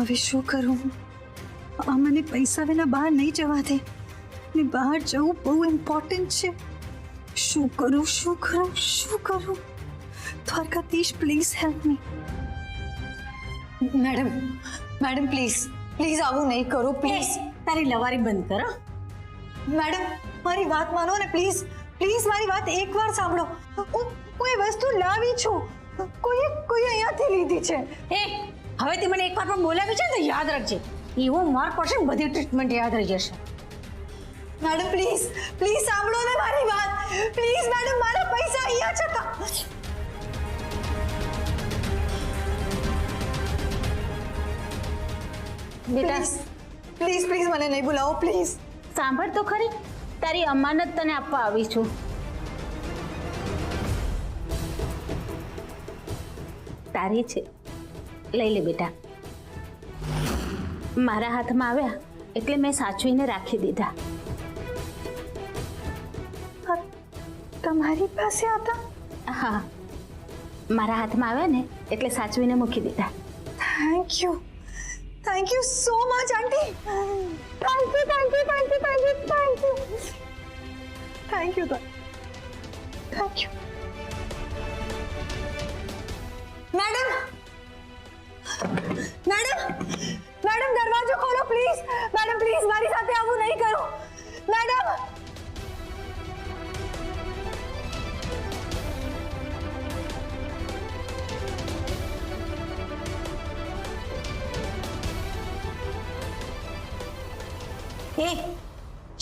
હવે શું કરું? આ મને પૈસા વિના બહાર નહીં જવા દે ને બહાર જવું બહુ ઇમ્પોર્ટન્ટ છે. શું કરું શું કરું શું કરું? Dwarkadhish please help me. Madam madam please please આવું નહીં કરો પ્લીઝ. તારી લવારી બંધ કર. મેડમ મારી વાત માનો ને પ્લીઝ પ્લીઝ મારી વાત એકવાર સાંભળો. હું કોઈ વસ્તુ લાવી છું, કોઈ અહીંયાથી લીધી છે. હવે તે મને એકવાર પણ બોલાવી છે ને યાદ રાખજે. એવો માર પડશે ને બધી ટ્રીટમેન્ટ યાદ રહી જશે. મેડમ પ્લીઝ પ્લીઝ સાંભળો ને મારી વાત. પ્લીઝ મેડમ મારા પૈસા અહીંયા છે. બેટા પ્લીઝ પ્લીઝ મને નહીં બોલાવો પ્લીઝ. સાંભળ તો ખરી, તારી અમાનત તને આપવા આવી છું. તારી છે, લઈ લે બેટા. મારા હાથમાં આવ્યા એટલે મેં સાચવીને રાખી દીધા. તમારી પાસે હતા? હા, મારા હાથમાં આવ્યા ને એટલે સાચવીને મૂકી દીધા. Thank you so much aunty. Thank you madam દરવાજો ખોલો પ્લીઝ. મેડમ પ્લીઝ મારી સાથે આવું નહીં કરો મેડમ.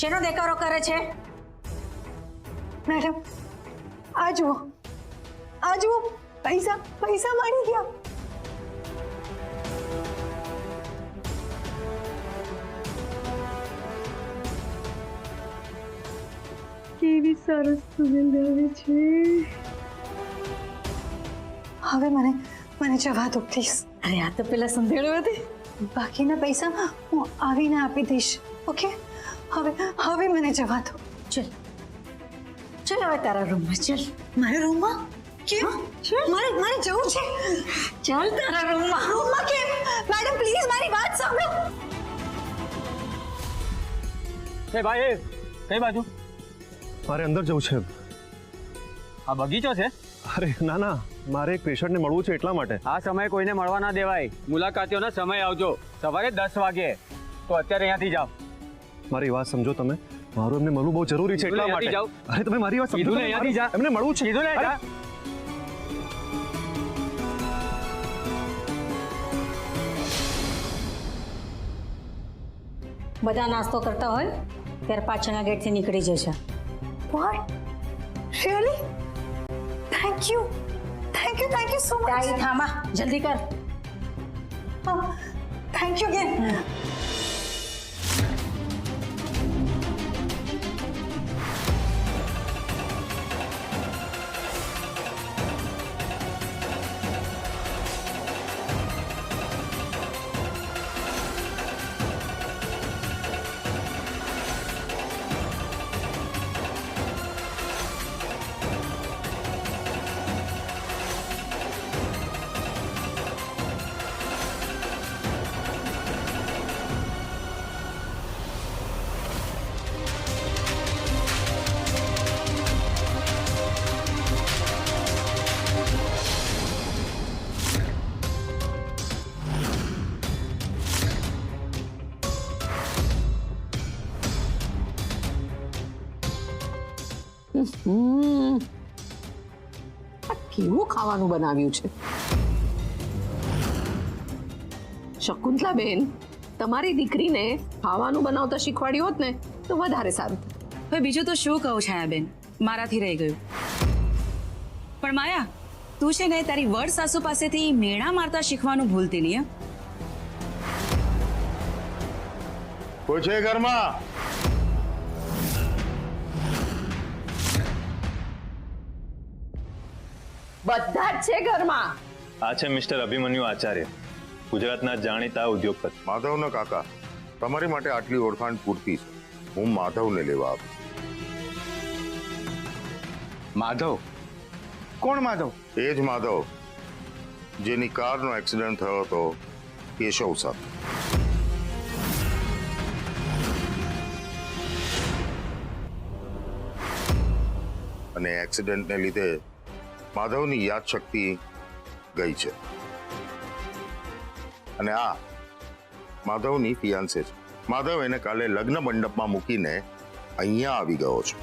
શેનો દેખાડો કરે છે? મેડમ આ જુઓ પૈસા મળી ગયા. કેવી સરસ સુગંધ આવે છે. હવે મને જવા દો પ્લીઝ. અરે આ તો પેલા સંધેડો હતી. બાકીના પૈસા હું આવીને આપી દઈશ. ઓકે હવે મને જવા દો. ચલ હવે તારા રૂમમાં ચલ. મારા રૂમમાં કેમ? મારે જવું છે. ચાલ તારા રૂમમાં કેમ? મેડમ પ્લીઝ મારી વાત સાંભળો. એ ભાઈ કઈ બાજુ? મારે અંદર જવું છે. આ બગીચો છે? અરે ના, મારે એક પેશન્ટને મળવું છે એટલા માટે. આ સમય કોઈને મળવા ના દેવાય. મુલાકાતીઓના સમય આવજો. સવારે 10 વાગે. તો અત્યારે અહીંયાથી જાઓ. મારી વાત સમજો તમે. મારું એમને મળવું બહુ જરૂરી છે એટલા માટે. અરે તમે મારી વાત સમજો. અહીંયાથી જા. એમને મળવું છે. કીધું ને જા. બધા નાસ્તો કરતા હોય ત્યારે પાછળના ગેટથી નીકળી જશે. What? Really? Thank you so much. તાઈ થામા, જલ્દી કર. Thank you again. કેવું ખાવાનું બનાવ્યું છે શકુંતલાબેન. તમારી દીકરીને ખાવાનું બનાવતા શીખવાડ્યું હોત ને તો વધારે સારું થાત. હવે બીજું તો શું કહું છાયાબેન, મારાથી રહી ગયું. પણ માયા, તું છે ને તારી વડ સાસુ પાસેથી મેણા મારતા શીખવાનું ભૂલતી નહીં. કોઈ છે ઘરમાં? બધા જ છે ઘરમાં. આ છે મિસ્ટર અભિમન્યુ આચાર્ય, ગુજરાતના જાણીતા ઉદ્યોગપતિ. માધવના કાકા, તમારી માટે આટલી ઓળખાણ પૂરતી છે. હું માધવને લેવા આવું. માધવ? કોણ માધવ? એ જ માધવ જેની કારનો એક્સિડન્ટ થયો હતો કેશવ સાથે. અને એક્સિડન્ટને લીધે માધવની યાદશક્તિ ગઈ છે. અને આ માધવની ફિયાન્સે છે. માધવ એને કાલે લગ્ન મંડપમાં મૂકીને અહીંયા આવી ગયો છે.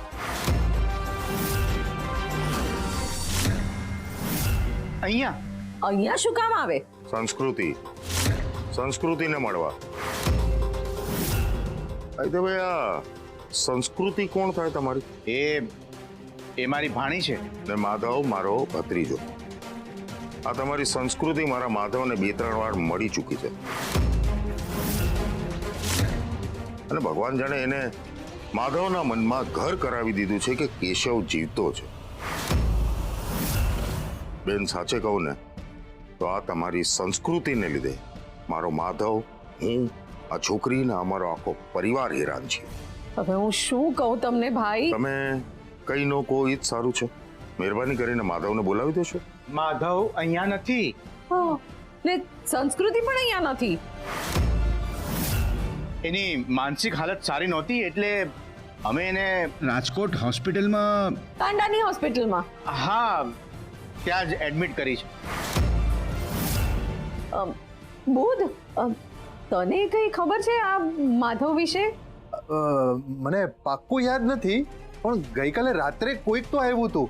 અહીંયા શું કામ આવે? સંસ્કૃતિને મળવા. ભાઈ આ સંસ્કૃતિ કોણ થાય તમારી? એ મારી ભાણી છે. ને માધવ મારો ભત્રીજો. આ તમારી સંસ્કૃતિ મારા માધવને 2-3 વાર મળી ચૂકી છે. અને ભગવાન જાણે એને માધવના મનમાં ઘર કરાવી દીધું છે કે કેશવ જીવતો છે. બેન, સાચે કહું ને તો આ તમારી સંસ્કૃતિને લીધે મારો માધવ, હું, આ છોકરી ને અમારો આખો પરિવાર હેરાન છે. હવે હું શું કહું તમને ભાઈ? તમે કઈ નો કોઈ જ સારું છે. મહેરબાની કરીને માધવને બોલાવી દેશો. માધવ અહીંયા નથી. ને સંસ્કૃતિ પણ અહીંયા નથી. એની માનસિક હાલત સારી નહોતી એટલે અમે એને રાજકોટ હોસ્પિટલમાં, કાંડાની હોસ્પિટલમાં. હા, ત્યાં જ એડમિટ કરી છે. બુધ, તને કઈ ખબર છે આ માધવ વિશે? મને પાક્કું યાદ નથી, પણ ગઈકાલે રાત્રે કોઈક તો આવ્યું હતું.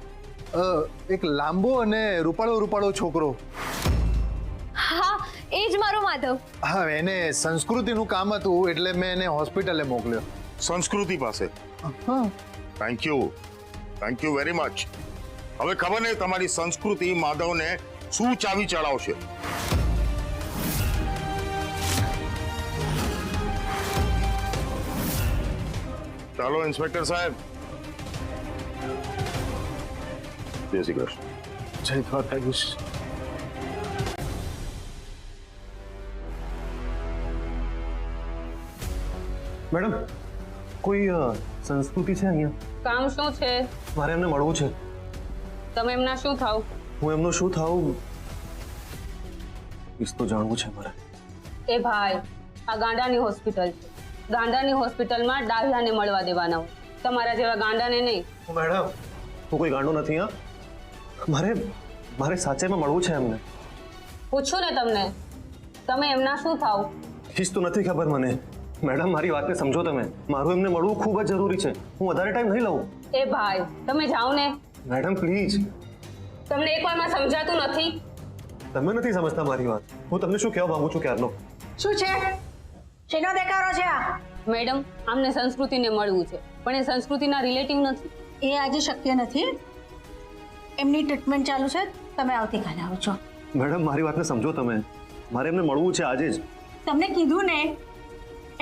એક લાંબો અને રૂપાળો છોકરો. હા, એ જ મારો માધવ. હા, એને સંસ્કૃતિનું કામ હતું એટલે મેં એને હોસ્પિટલે મોકલ્યો. સંસ્કૃતિ પાસે? હા. Thank you very much. હવે ખબર નહીં તમારી સંસ્કૃતિ માધવને શું ચાવી ચડાવશે. ચાલો ઇન્સ્પેક્ટર સાહેબ. જય શ્રી કૃષ્ણ. જય દ્વારકાધીશ. મેડમ, કોઈ સંસ્કૃતિ છે અહીંયા? કામ શું છે? મારે એમને મળવું છે. તમે એમના શું થાવ? હું એમનો શું થાઉં ઈસ તો જાણવું છે મારે. એ ભાઈ, આ ગાંડાની હોસ્પિટલ છે. ગાંડાની હોસ્પિટલમાં ડાહ્યાને મળવા દેવાના હોય, તમારા જેવા ગાંડાને નહીં. મેડમ, હું કોઈ ગાંડો નથી. હા, મારે સાચેમાં મળવું છે એમને. પૂછું ને તમને, તમે એમના શું થાવ? ઈસ તો નથી ખબર મને. મેડમ, મારી વાતને સમજો તમે. મારું એમને મળવું ખૂબ જ જરૂરી છે. હું વધારે ટાઈમ નહીં લઉં. એ ભાઈ, તમે જાઓ ને. Madam please. તમને એકવારમાં સમજાતું નથી? તમે નથી સમજતા મારી વાત. હું તમને શું કહેવા માંગુ છું ક્યારનો. શું છે? શેનો દેખાડો છે આ? મેડમ, આમને સંસ્કૃતિને મળવું છે, પણ એ સંસ્કૃતિના રિલેટિવ નથી. એ આજે શક્ય નથી. એમની ટ્રીટમેન્ટ ચાલુ છે, તમે આવતીકાલે આવજો. મેડમ, મારી વાતને સમજો તમે. મારે એમને મળવું છે આજે જ. તમને કીધું ને,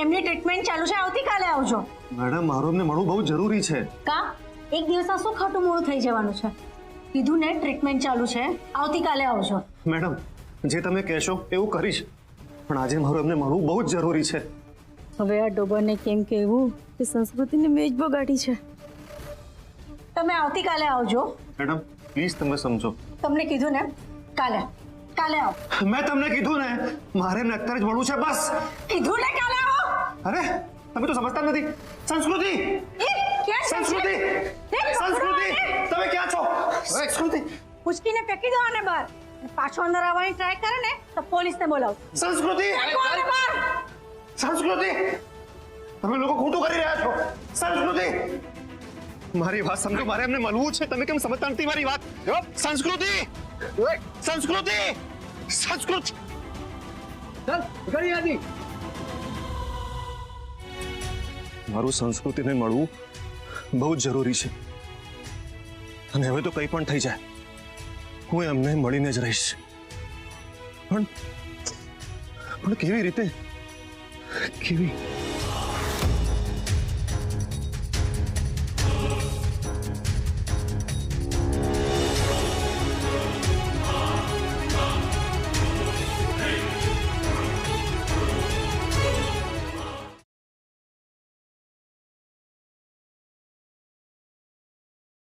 એમની ટ્રીટમેન્ટ ચાલુ છે, આવતીકાલે આવજો. મેડમ, મારું એમને મળવું બહુ જરૂરી છે. કા એક દિવસમાં શું ખાટું મોડું થઈ જવાનું છે? કીધું ને ટ્રીટમેન્ટ ચાલુ છે, આવતીકાલે આવજો. મેડમ, જે તમે કહેશો એવું કરીશ, પણ આજે મારું એમને મળવું બહુ જ જરૂરી છે. હવે આ ડોબાને કેમ કહેવું કે સંસ્કૃતિને મેં જ બગાડી છે? તમે આવતીકાલે આવજો. મેડમ પ્લીઝ તમે સમજો. તમને કીધું ને, કાલે આવો. મેં તમને કીધું ને, મારે એમને અત્યારે જ મળવું છે. બસ કીધું ને કાલે આવો. અરે તમે તો સમજતા નથી. સંસ્કૃતિ, સંસ્કૃતિ, સંસ્કૃતિ, તમે ક્યાં છો? સંસ્કૃતિ, ઉચકીને ફેંકી દો આને બહાર. પાછો અંદર આવવાની ટ્રાય કરે ને તો પોલીસને બોલાવો. સંસ્કૃતિ, સંસ્કૃતિ, તમે લોકો ખોટું કરી રહ્યા છો. સંસ્કૃતિ, મારી વાત સમજો. મારે એમને મળવું છે. તમે કેમ સમજતા નથી મારી વાત? સંસ્કૃતિ, સંસ્કૃતિ, સંસ્કૃતિ. મારું સંસ્કૃતિને મળવું બહુ જ જરૂરી છે. અને હવે તો કંઈ પણ થઈ જાય, હું એમને મળીને જ રહીશ. પણ કેવી રીતે? કેવી?